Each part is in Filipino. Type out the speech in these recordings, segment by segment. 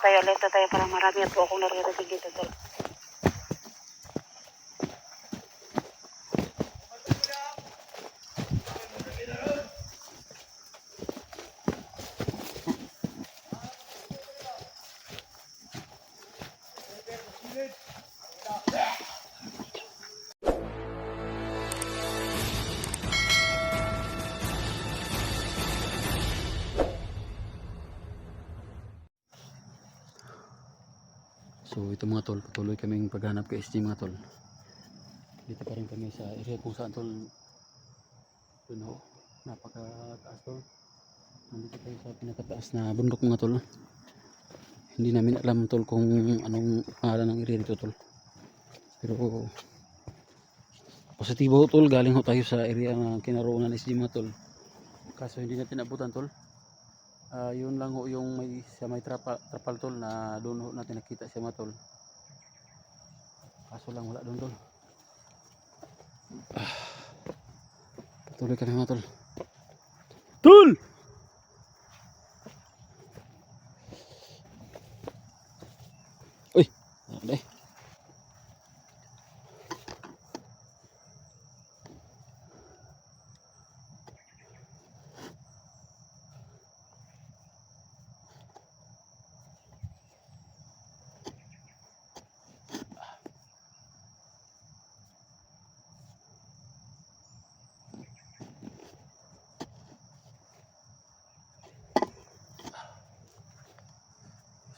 Tayo ulit tayo para marami at po akong naririnig dito tol. So ito mga tol, patuloy kaming paghanap kay SG mga tol. Dito pa rin kami sa area kung saan tol. Puno, napakataas tol. Nandito tayo sa pinakataas na bundok mga tol. Hindi namin alam tol kung anong pangalan ng area dito tol. Pero positibo tol, galing ho tayo sa area na kinaroonan ng SG mga tol. Kaso hindi natin abutan tol. Yun lang ho yung may trapal tol na doon ho natin nakita siya mga tol. Kaso lang wala doon tol. Patuloy kami mga tol. Tol! Uy! Ano eh?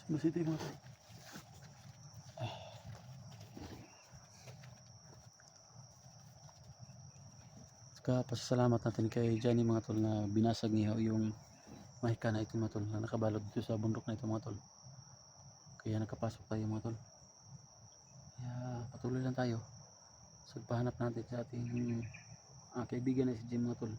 Masito yung mga tol. Saka pasasalamat natin kay Johnny mga tol na binasag niya yung mahika na ito mga tol na nakabalot dito sa bundok na ito mga tol. Kaya nakapasok tayo mga tol. Kaya patuloy lang tayo sa paghahanap natin sa ating kaibigan na si Jim mga tol.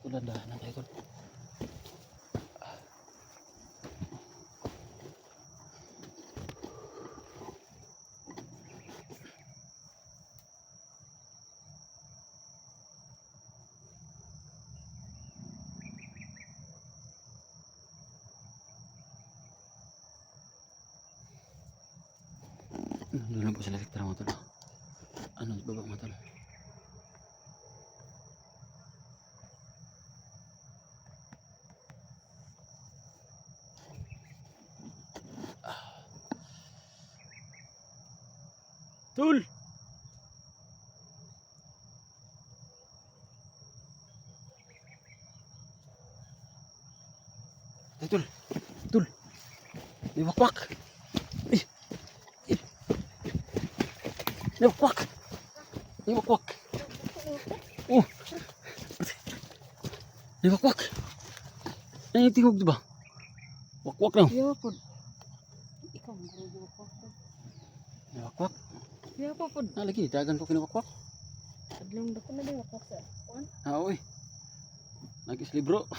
Dahan-dahan tayo tol. Doon lang po sila sektor mga tol. Ano baba mga tol. Tol! Ay, tol! Tol! May wakwak! Ay! Ay! May wakwak! May wakwak! Oh! May wakwak! Ay, yung tingog diba? Wakwak lang! Yo po. Ikaw ang grupo ko. May wakwak! Yo po po. Lagi, dagan ko kinawakwak. Adlong dako na din ako sa kuan. Oy! Nagis libro!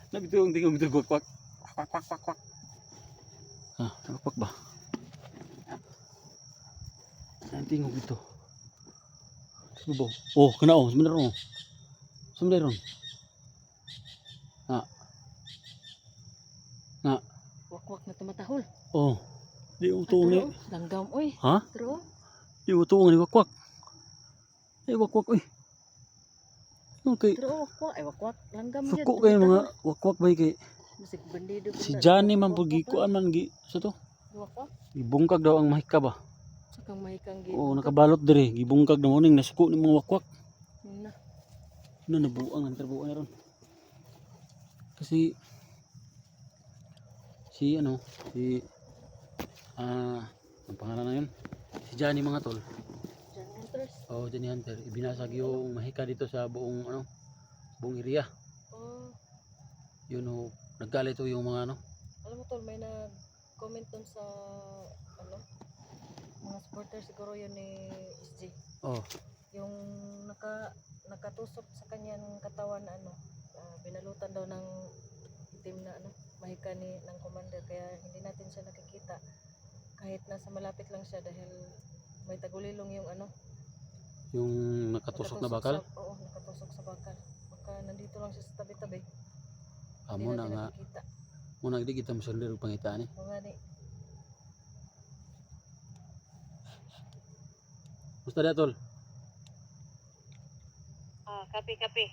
Nabito yung tingog ito, wakwak! Kwak, kwak, kwak, kwak! Wakwak ba? Ang tingog ito. Subo. Oh, kena oh, sebenarnya. Sebenarnya. Nah. Wakwak na tumatahol. Oh. Di utong ni. Langgam oy. Ha? Pero Di utong ni wakwak. Wakwak oy. Okay. pero wakwak ay wakwak langgam Suko kay mga wakwak bay kay musik bandido si Johnny man pud gikuan man gi sa to. wakwak. Gibungkag daw ang mahika ba? Sakang mahikang Oo, nakabalot diri, gibungkag na morning nasuko ni mga wakwak. na. Nabuang ang trabuan na ron. Kasi si ano, si ang pangalan na yun? Si Johnny mga tol. John Hunters. Oh, Johnny Hunter, ibinasag yung mahika dito sa buong buong area. Oh, Yun oh, naggalit yung mga alam mo tol may nag-comment dun sa ano mga supporter siguro yun ni SG. Oh, Yung nakatusok sa kanyang katawan na binalutan daw ng itim na mahika ng commander, kaya hindi natin siya nakikita kahit nasa malapit lang siya dahil may tagulilong yung Yung nakatusok na bakal. Oo, nakatusok sa bakal. Baka nandito lang siya sa tabi-tabi. Hindi Amo na natin nga. nakikita. Muna di kita masunod og pangitaan eh. Mga ni, Musta da tol? Kapi.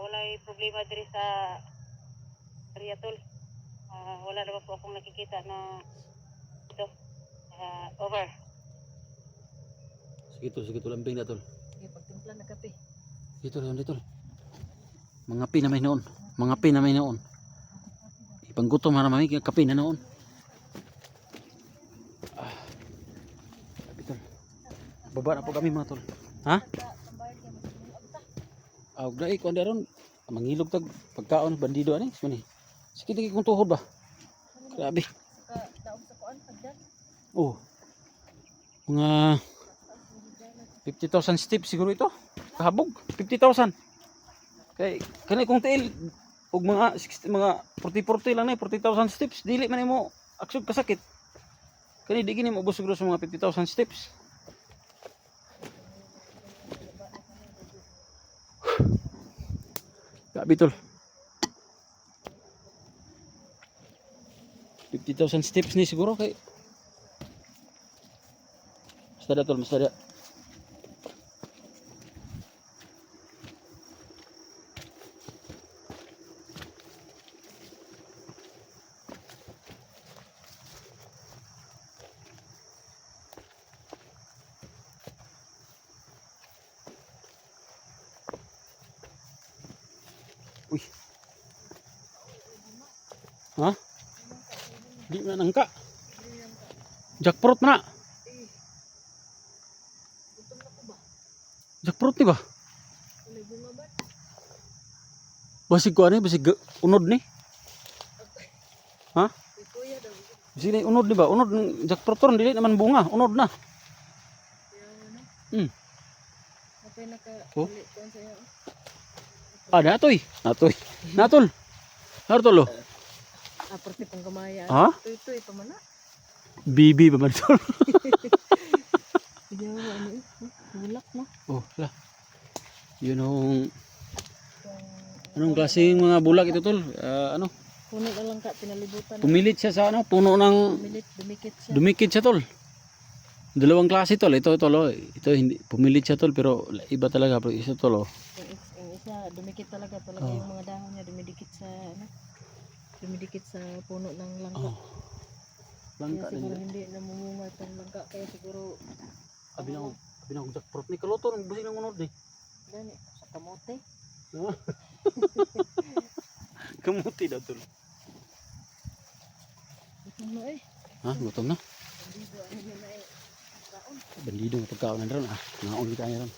Walay problema diri sa area tol. Wala naman po akong nakikita na ito. Over. Sige tol lambing da tol. sige, pagtimpla na kape. Dito tol. Mga pi na may noon. Mga pi na may noon. Ipanggutom na naman yung kape na noon. Sabi tol. Baba na po kami mga tol. Ha? Og na ko andaron. Mangilog tag pagkaon bandido ani. Sini. Sige digi kung tuhod ba. Grabe. Saka daog sa kuan pagdan. Oh. Mga 50,000 steps siguro ito. Kahabog 50,000. Kay kani kung tail og mga 60, mga 40 lang na 40,000 steps dili man imo aksog kasakit. Kani di gini mo ubos siguro sa mga 50,000 steps. Grabe tol. 50,000 steps ni siguro kay Masada tol, masada. Uy. Ha? Di na nangka. Jackfruit na. Gutom na ko ba? Jackfruit ni ba? Ulay bunga ba? Basig ko ani, basig unod ni. Ha? Uy, kuya daw. Basig ni unod ni ba? Unod ng jackfruit ron dili naman bunga, unod na. Kaya Napay Oh. ulit kuan sa iyo. Ah, natoy. Natol. Natol. Aparte pang gamaya. Ha? Tuy pamana. Bibi ba man tol? Iya ano eh. Bulak no. Oh, la. Yun ang anong klaseng mga bulak ito tol? Ano? Puno na lang ka pinalibutan. Pumilit siya sa ano, puno ng Pumilit, dumikit siya. dumikit siya tol. Dalawang klase tol. Ito tol. Oh. Ito hindi pumilit siya tol pero iba talaga pero isa tol. Oh. Yung isa dumikit talaga Oh. yung mga dahon niya dumidikit sa dumidikit sa puno ng langka. Oh. Kaya Langka siguro din. hindi namumunga itong langka, kaya siguro Abi na jackfruit ni kaloto ng busing ng unod ni. gani sa kamote. Kamuti daw tol. Gutom na eh. Ha, gutom na. Bandido ano yun na eh. Kaon. Bandido nga pagkaon na ron ah. Naon kita niya ron.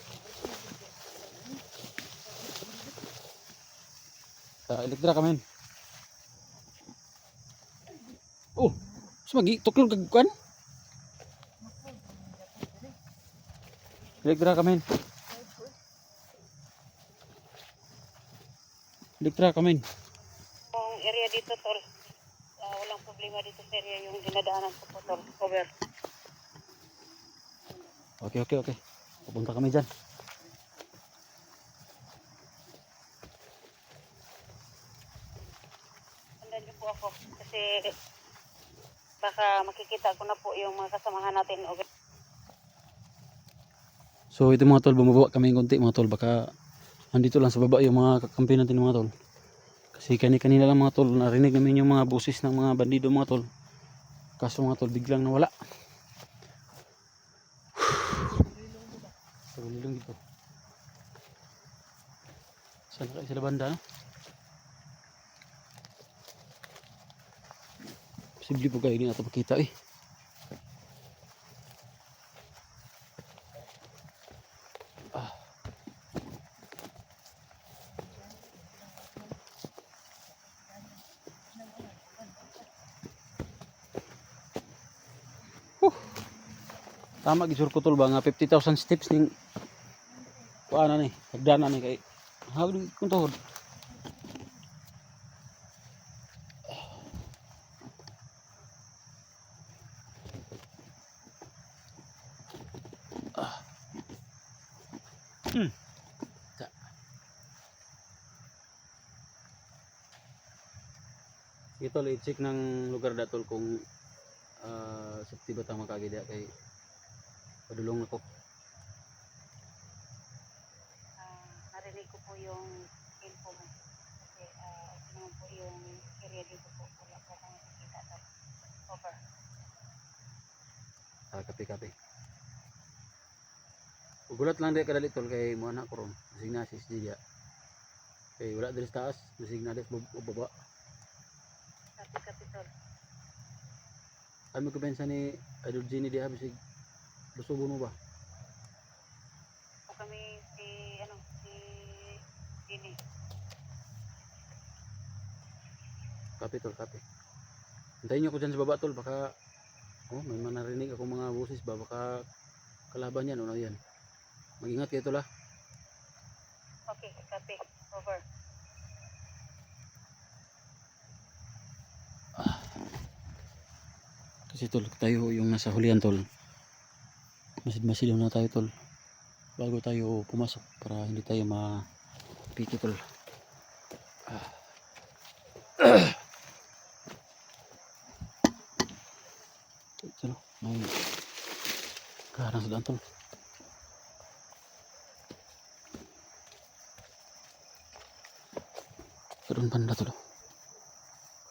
Elektra kamen. Oh, sumagi tuklog kag kuan. Elektra kamen. Elektra kamen. Yung area dito tol. Walang problema dito sa area yung dinadaanan ko po tol. Over. Okay. Pupunta kami dyan. Tandaan niyo po ako kasi baka makikita ko na po yung mga kasamahan natin. Over. So ito mga tol, bumaba kami konti mga tol. Baka andito lang sa baba yung mga kakampi natin mga tol. Kasi kanina lang mga tol, narinig namin yung mga busis ng mga bandido mga tol. Kaso mga tol, biglang nawala. Pagulilong dito. Saan na kayo sila banda no? Posible po kayo hindi natin makita eh. Tama gisur ko tol ba nga 50,000 steps ning kuana ni, hagdanan ni kay hawid kung tuhod. Hmm. Ito i-check ng lugar datol kung safety ba tang makagida kay padulong ako. Narinig ko po yung info mo. Kasi ito naman po yung area dito po. Wala po akong nakikita doon. Over. Kape. Ugulat lang di kadali tol kay mo anak ko ron. Bisig na si Dia. Kay wala diri sa taas, bisig na diri sa baba. Kapi tol. Kami ko bensa ni Idol Genie dia bisig lusubo mo ba? O kami si Dini. Kape tol, kape. Hintayin niyo ko dyan sa baba tol, baka may manarinig ako mga boses ba, baka kalaban yan o na yan. Mag-ingat kayo tol ha. Okay, kapi. Over. Kasi tol, tayo yung nasa hulihan tol. Masid-masilaw na tayo tol. Bago tayo pumasok para hindi tayo mapiki tol. Tol, may kaharang sa daan tol. Karoon banda tol.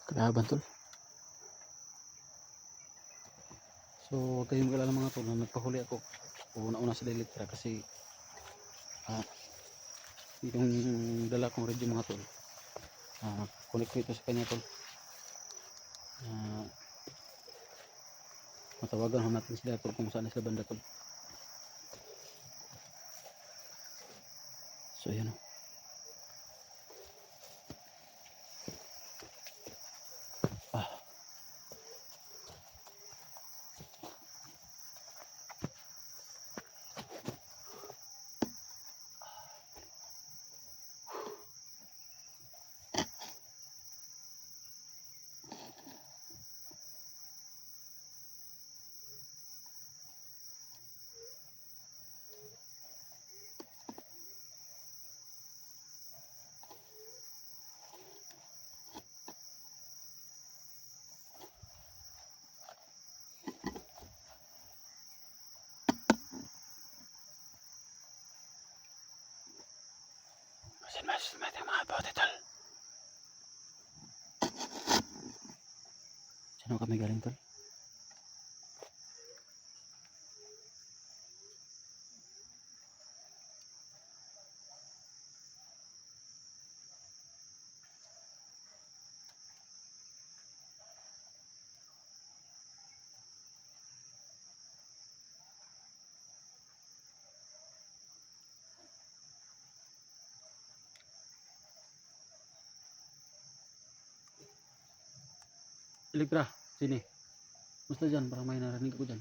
Kalaban tol. So huwag kayong mag-alala mga tol, nagpahuli ako. Una-una sa Lilitra kasi yung dala kong radio mga tol. Connect ko ito sa kanya tol. Matawagan ho natin sila tol kung saan sila banda tol. So yun o. Mas mga bote tol. Saan kami galing tol? Elektra, sini. Musta dyan? Parang may narinig ko dyan.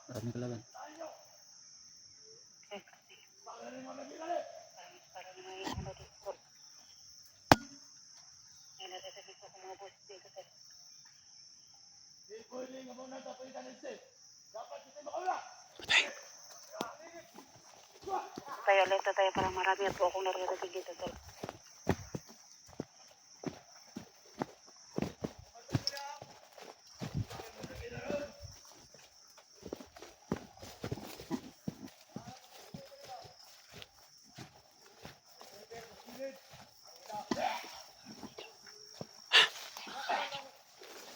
Marami kalaban. Parang may ano dito. May naririnig ko mga boss dito tol. Tayo ulit tayo parang marami po akong naririnig dito tol.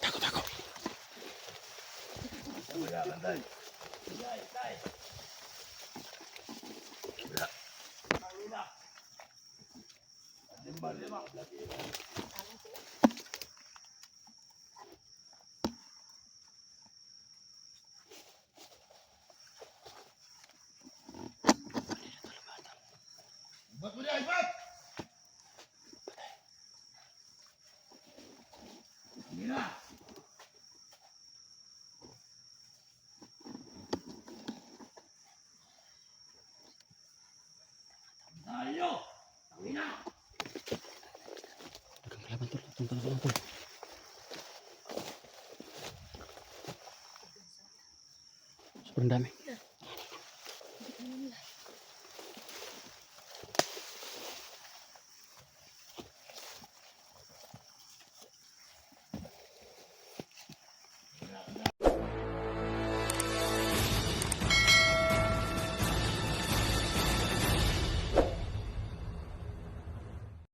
Tako. Punta na sila tol. Sobrang dami.